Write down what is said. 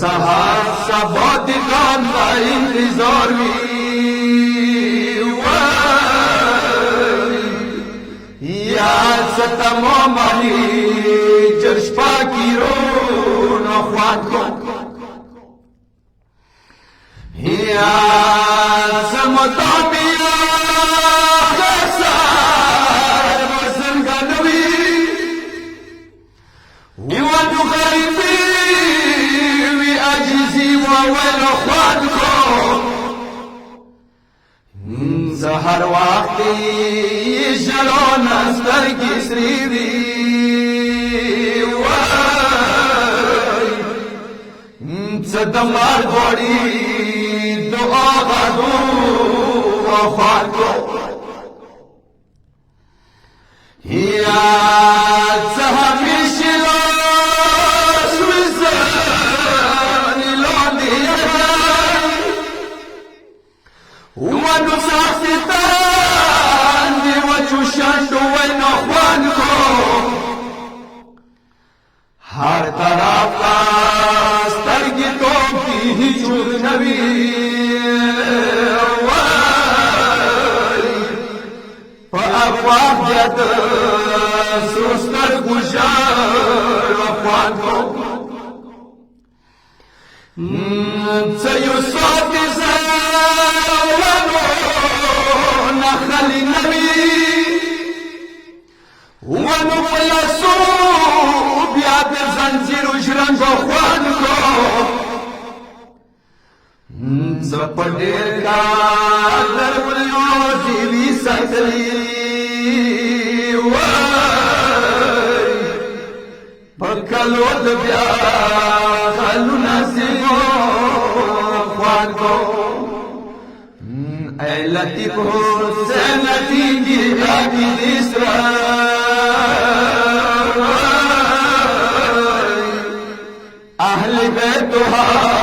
سهار سبا دیگان با انتظار وی یاد ستمامانی جرش پاکی رو نخواد کن یاد سمدامی آخسار بزنگانوی ایوانو غریبی وویل خواد کو زهر وقتی جلون سترگی سری دی صدمار گوڑی دعا غدو خواد کو یا زهر شلو وانو ساختان دی وچو شندو وین اخوان کو ہر طرف سترگی تو کی ہی چود نبی پا افواق جد سوستر گوشار اخوان کو سیو سوتی خلی نبی ونو فلسو بیاد زنجیر و جرنگ خوان کو زپدیر کا در بلیوزی وی سکلی پکلو دبیا خلو نسیگو خوان کو اے لطیف حسین تیجی راکی دیسرا اہل بیتوها